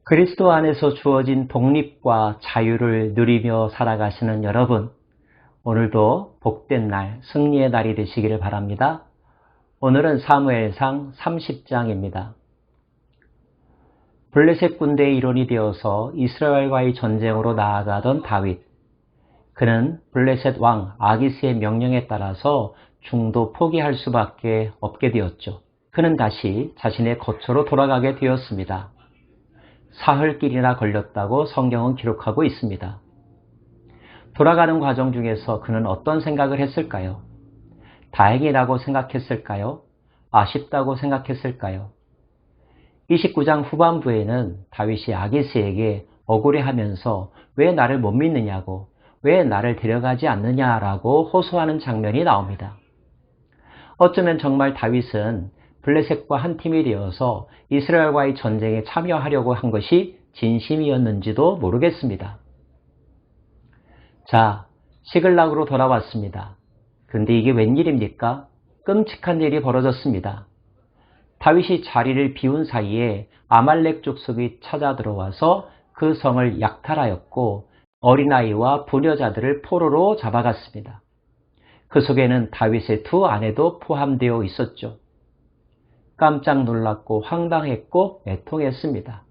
그리스도 안에서 주어진 독립과 자유를 누리며 살아가시는 여러분, 오늘도 복된 날, 승리의 날이 되시기를 바랍니다. 오늘은 사무엘상 30장입니다. 블레셋 군대의 일원이 되어서 이스라엘과의 전쟁으로 나아가던 다윗. 그는 블레셋 왕 아기스의 명령에 따라서 중도 포기할 수밖에 없게 되었죠. 그는 다시 자신의 거처로 돌아가게 되었습니다. 사흘길이나 걸렸다고 성경은 기록하고 있습니다. 돌아가는 과정 중에서 그는 어떤 생각을 했을까요? 다행이라고 생각했을까요? 아쉽다고 생각했을까요? 29장 후반부에는 다윗이 아기스에게 억울해하면서 왜 나를 못 믿느냐고, 왜 나를 데려가지 않느냐라고 호소하는 장면이 나옵니다. 어쩌면 정말 다윗은 블레셋과 한 팀이 되어서 이스라엘과의 전쟁에 참여하려고 한 것이 진심이었는지도 모르겠습니다. 자, 시글락으로 돌아왔습니다. 근데 이게 웬일입니까? 끔찍한 일이 벌어졌습니다. 다윗이 자리를 비운 사이에 아말렉 족속이 찾아 들어와서 그 성을 약탈하였고 어린아이와 부녀자들을 포로로 잡아갔습니다. 그 속에는 다윗의 두 아내도 포함되어 있었죠. 깜짝 놀랐고 황당했고 애통했습니다.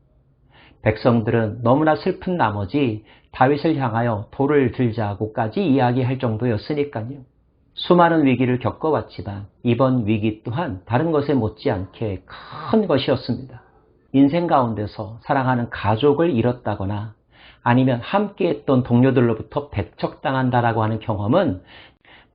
백성들은 너무나 슬픈 나머지 다윗을 향하여 돌을 들자고까지 이야기할 정도였으니까요. 수많은 위기를 겪어왔지만 이번 위기 또한 다른 것에 못지않게 큰 것이었습니다. 인생 가운데서 사랑하는 가족을 잃었다거나 아니면 함께했던 동료들로부터 배척당한다라고 하는 경험은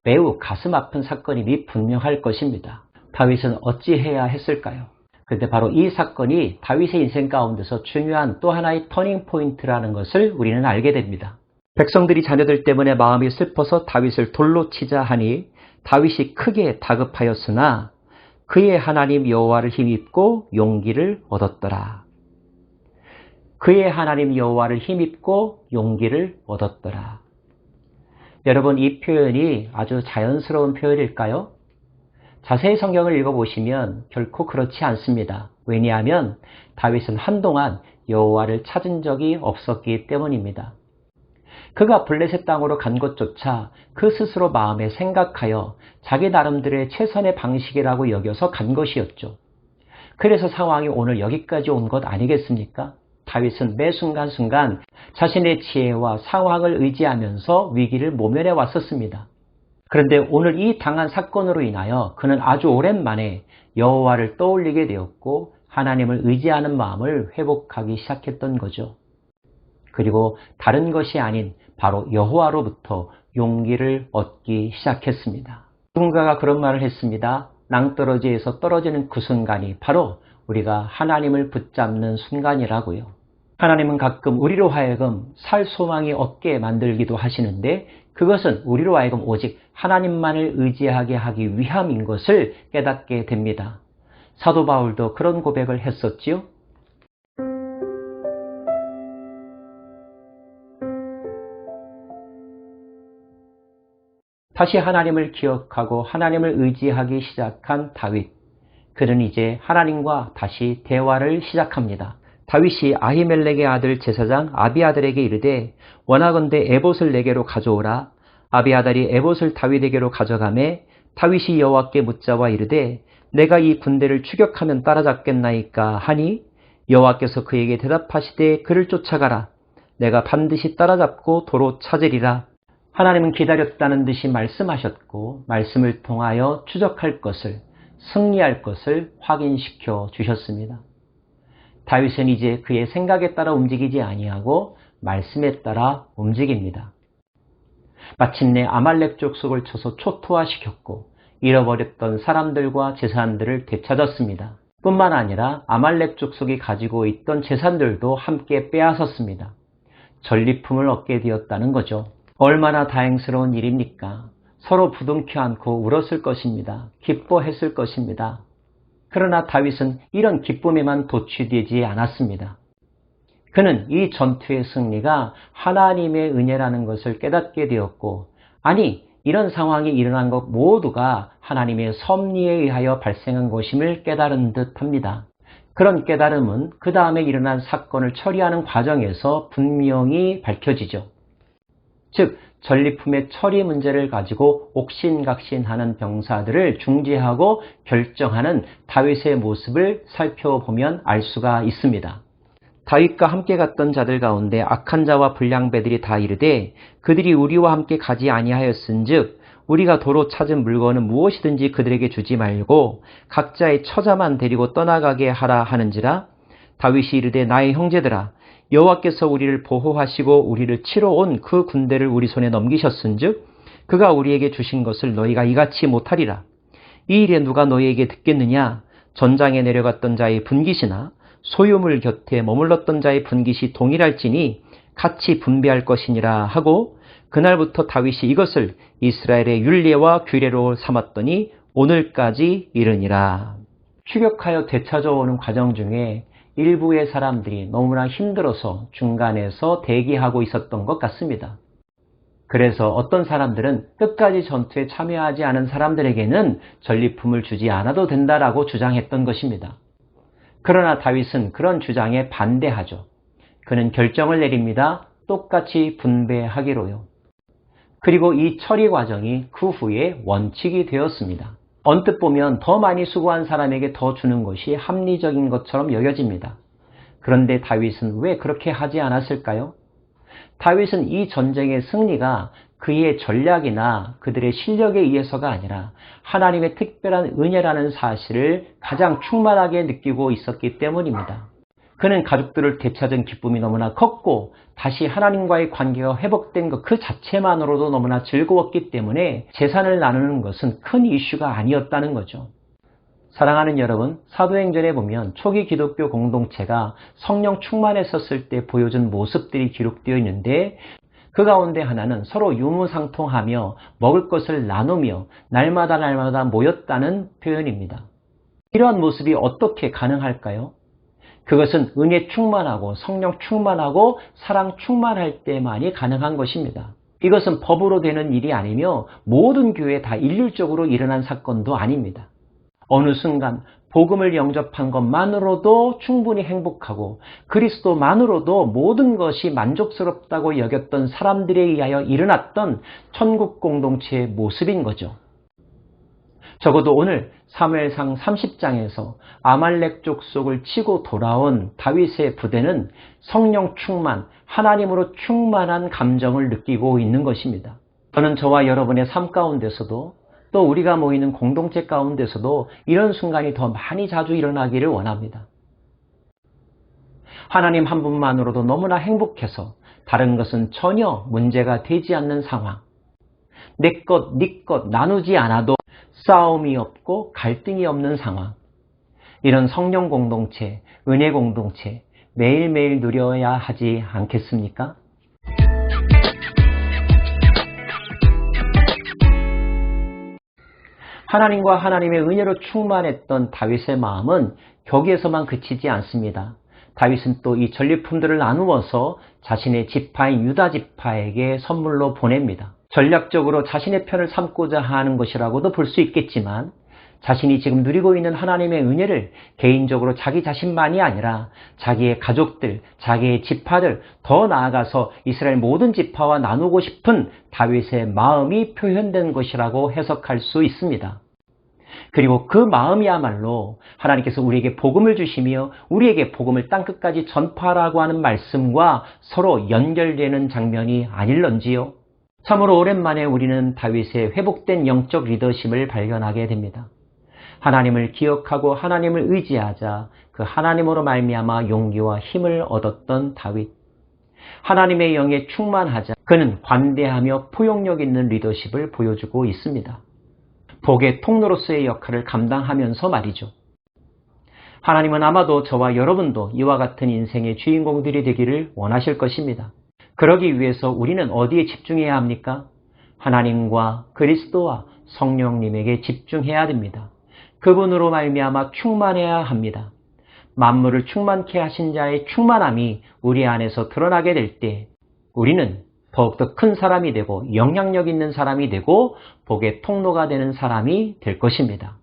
매우 가슴 아픈 사건임이 분명할 것입니다. 다윗은 어찌해야 했을까요? 그런데 바로 이 사건이 다윗의 인생 가운데서 중요한 또 하나의 터닝 포인트라는 것을 우리는 알게 됩니다. 백성들이 자녀들 때문에 마음이 슬퍼서 다윗을 돌로 치자 하니 다윗이 크게 다급하였으나 그의 하나님 여호와를 힘입고 용기를 얻었더라. 그의 하나님 여호와를 힘입고 용기를 얻었더라. 여러분, 이 표현이 아주 자연스러운 표현일까요? 자세히 성경을 읽어보시면 결코 그렇지 않습니다. 왜냐하면 다윗은 한동안 여호와를 찾은 적이 없었기 때문입니다. 그가 블레셋 땅으로 간 것조차 그 스스로 마음에 생각하여 자기 나름대로의 최선의 방식이라고 여겨서 간 것이었죠. 그래서 상황이 오늘 여기까지 온 것 아니겠습니까? 다윗은 매 순간순간 자신의 지혜와 상황을 의지하면서 위기를 모면해 왔었습니다. 그런데 오늘 이 당한 사건으로 인하여 그는 아주 오랜만에 여호와를 떠올리게 되었고 하나님을 의지하는 마음을 회복하기 시작했던 거죠. 그리고 다른 것이 아닌 바로 여호와로부터 용기를 얻기 시작했습니다. 누군가가 그런 말을 했습니다. 낭떠러지에서 떨어지는 그 순간이 바로 우리가 하나님을 붙잡는 순간이라고요. 하나님은 가끔 우리로 하여금 살 소망이 없게 만들기도 하시는데 그것은 우리로 하여금 오직 하나님만을 의지하게 하기 위함인 것을 깨닫게 됩니다. 사도 바울도 그런 고백을 했었지요. 다시 하나님을 기억하고 하나님을 의지하기 시작한 다윗. 그는 이제 하나님과 다시 대화를 시작합니다. 다윗이 아히멜렉의 아들 제사장 아비아달에게 이르되 원하건대 에봇을 내게로 가져오라. 아비아달이 에봇을 다윗에게로 가져가매 다윗이 여호와께 묻자와 이르되 내가 이 군대를 추격하면 따라잡겠나이까 하니 여호와께서 그에게 대답하시되 그를 쫓아가라. 내가 반드시 따라잡고 도로 찾으리라. 하나님은 기다렸다는 듯이 말씀하셨고 말씀을 통하여 추적할 것을, 승리할 것을 확인시켜 주셨습니다. 다윗은 이제 그의 생각에 따라 움직이지 아니하고 말씀에 따라 움직입니다. 마침내 아말렉 족속을 쳐서 초토화시켰고 잃어버렸던 사람들과 재산들을 되찾았습니다. 뿐만 아니라 아말렉 족속이 가지고 있던 재산들도 함께 빼앗았습니다. 전리품을 얻게 되었다는 거죠. 얼마나 다행스러운 일입니까? 서로 부둥켜 안고 울었을 것입니다. 기뻐했을 것입니다. 그러나 다윗은 이런 기쁨에만 도취되지 않았습니다. 그는 이 전투의 승리가 하나님의 은혜라는 것을 깨닫게 되었고, 아니, 이런 상황이 일어난 것 모두가 하나님의 섭리에 의하여 발생한 것임을 깨달은 듯 합니다. 그런 깨달음은 그 다음에 일어난 사건을 처리하는 과정에서 분명히 밝혀지죠. 즉, 전리품의 처리 문제를 가지고 옥신각신하는 병사들을 중재하고 결정하는 다윗의 모습을 살펴보면 알 수가 있습니다. 다윗과 함께 갔던 자들 가운데 악한 자와 불량배들이 다 이르되 그들이 우리와 함께 가지 아니하였은즉 우리가 도로 찾은 물건은 무엇이든지 그들에게 주지 말고 각자의 처자만 데리고 떠나가게 하라 하는지라. 다윗이 이르되 나의 형제들아, 여호와께서 우리를 보호하시고 우리를 치러 온 그 군대를 우리 손에 넘기셨은즉 그가 우리에게 주신 것을 너희가 이같이 못하리라. 이 일에 누가 너희에게 듣겠느냐? 전장에 내려갔던 자의 분깃이나 소유물 곁에 머물렀던 자의 분깃이 동일할지니 같이 분배할 것이니라 하고, 그날부터 다윗이 이것을 이스라엘의 율례와 규례로 삼았더니 오늘까지 이르니라. 추격하여 되찾아오는 과정 중에 일부의 사람들이 너무나 힘들어서 중간에서 대기하고 있었던 것 같습니다. 그래서 어떤 사람들은 끝까지 전투에 참여하지 않은 사람들에게는 전리품을 주지 않아도 된다라고 주장했던 것입니다. 그러나 다윗은 그런 주장에 반대하죠. 그는 결정을 내립니다. 똑같이 분배하기로요. 그리고 이 처리 과정이 그 후에 원칙이 되었습니다. 언뜻 보면 더 많이 수고한 사람에게 더 주는 것이 합리적인 것처럼 여겨집니다. 그런데 다윗은 왜 그렇게 하지 않았을까요? 다윗은 이 전쟁의 승리가 그의 전략이나 그들의 실력에 의해서가 아니라 하나님의 특별한 은혜라는 사실을 가장 충만하게 느끼고 있었기 때문입니다. 그는 가족들을 되찾은 기쁨이 너무나 컸고 다시 하나님과의 관계가 회복된 것 그 자체만으로도 너무나 즐거웠기 때문에 재산을 나누는 것은 큰 이슈가 아니었다는 거죠. 사랑하는 여러분, 사도행전에 보면 초기 기독교 공동체가 성령 충만했었을 때 보여준 모습들이 기록되어 있는데 그 가운데 하나는 서로 유무상통하며 먹을 것을 나누며 날마다 모였다는 표현입니다. 이러한 모습이 어떻게 가능할까요? 그것은 은혜 충만하고 성령 충만하고 사랑 충만할 때만이 가능한 것입니다. 이것은 법으로 되는 일이 아니며 모든 교회에 다 일률적으로 일어난 사건도 아닙니다. 어느 순간 복음을 영접한 것만으로도 충분히 행복하고 그리스도만으로도 모든 것이 만족스럽다고 여겼던 사람들에 의하여 일어났던 천국 공동체의 모습인 거죠. 적어도 오늘 사무엘상 30장에서 아말렉 족속을 치고 돌아온 다윗의 부대는 성령 충만, 하나님으로 충만한 감정을 느끼고 있는 것입니다. 저는 저와 여러분의 삶 가운데서도 또 우리가 모이는 공동체 가운데서도 이런 순간이 더 많이 자주 일어나기를 원합니다. 하나님 한 분만으로도 너무나 행복해서 다른 것은 전혀 문제가 되지 않는 상황. 내 것, 네 것 나누지 않아도 싸움이 없고 갈등이 없는 상황. 이런 성령 공동체, 은혜 공동체 매일매일 누려야 하지 않겠습니까? 하나님과 하나님의 은혜로 충만했던 다윗의 마음은 거기에서만 그치지 않습니다. 다윗은 또 이 전리품들을 나누어서 자신의 지파인 유다 지파에게 선물로 보냅니다. 전략적으로 자신의 편을 삼고자 하는 것이라고도 볼 수 있겠지만 자신이 지금 누리고 있는 하나님의 은혜를 개인적으로 자기 자신만이 아니라 자기의 가족들, 자기의 지파들, 더 나아가서 이스라엘 모든 지파와 나누고 싶은 다윗의 마음이 표현된 것이라고 해석할 수 있습니다. 그리고 그 마음이야말로 하나님께서 우리에게 복음을 주시며 우리에게 복음을 땅끝까지 전파하라고 하는 말씀과 서로 연결되는 장면이 아닐런지요. 참으로 오랜만에 우리는 다윗의 회복된 영적 리더십을 발견하게 됩니다. 하나님을 기억하고 하나님을 의지하자 그 하나님으로 말미암아 용기와 힘을 얻었던 다윗. 하나님의 영에 충만하자 그는 관대하며 포용력 있는 리더십을 보여주고 있습니다. 복의 통로로서의 역할을 감당하면서 말이죠. 하나님은 아마도 저와 여러분도 이와 같은 인생의 주인공들이 되기를 원하실 것입니다. 그러기 위해서 우리는 어디에 집중해야 합니까? 하나님과 그리스도와 성령님에게 집중해야 됩니다. 그분으로 말미암아 충만해야 합니다. 만물을 충만케 하신 자의 충만함이 우리 안에서 드러나게 될 때 우리는 더욱더 큰 사람이 되고 영향력 있는 사람이 되고 복의 통로가 되는 사람이 될 것입니다.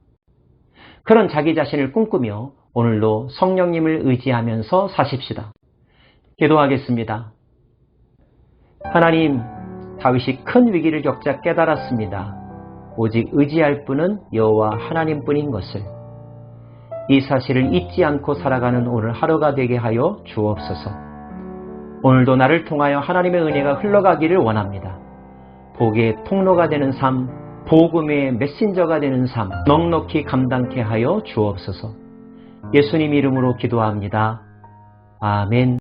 그런 자기 자신을 꿈꾸며 오늘도 성령님을 의지하면서 사십시다. 기도하겠습니다. 하나님, 다윗이 큰 위기를 겪자 깨달았습니다. 오직 의지할 분은 여호와 하나님뿐인 것을. 이 사실을 잊지 않고 살아가는 오늘 하루가 되게 하여 주옵소서. 오늘도 나를 통하여 하나님의 은혜가 흘러가기를 원합니다. 복의 통로가 되는 삶, 복음의 메신저가 되는 삶, 넉넉히 감당케 하여 주옵소서. 예수님 이름으로 기도합니다. 아멘.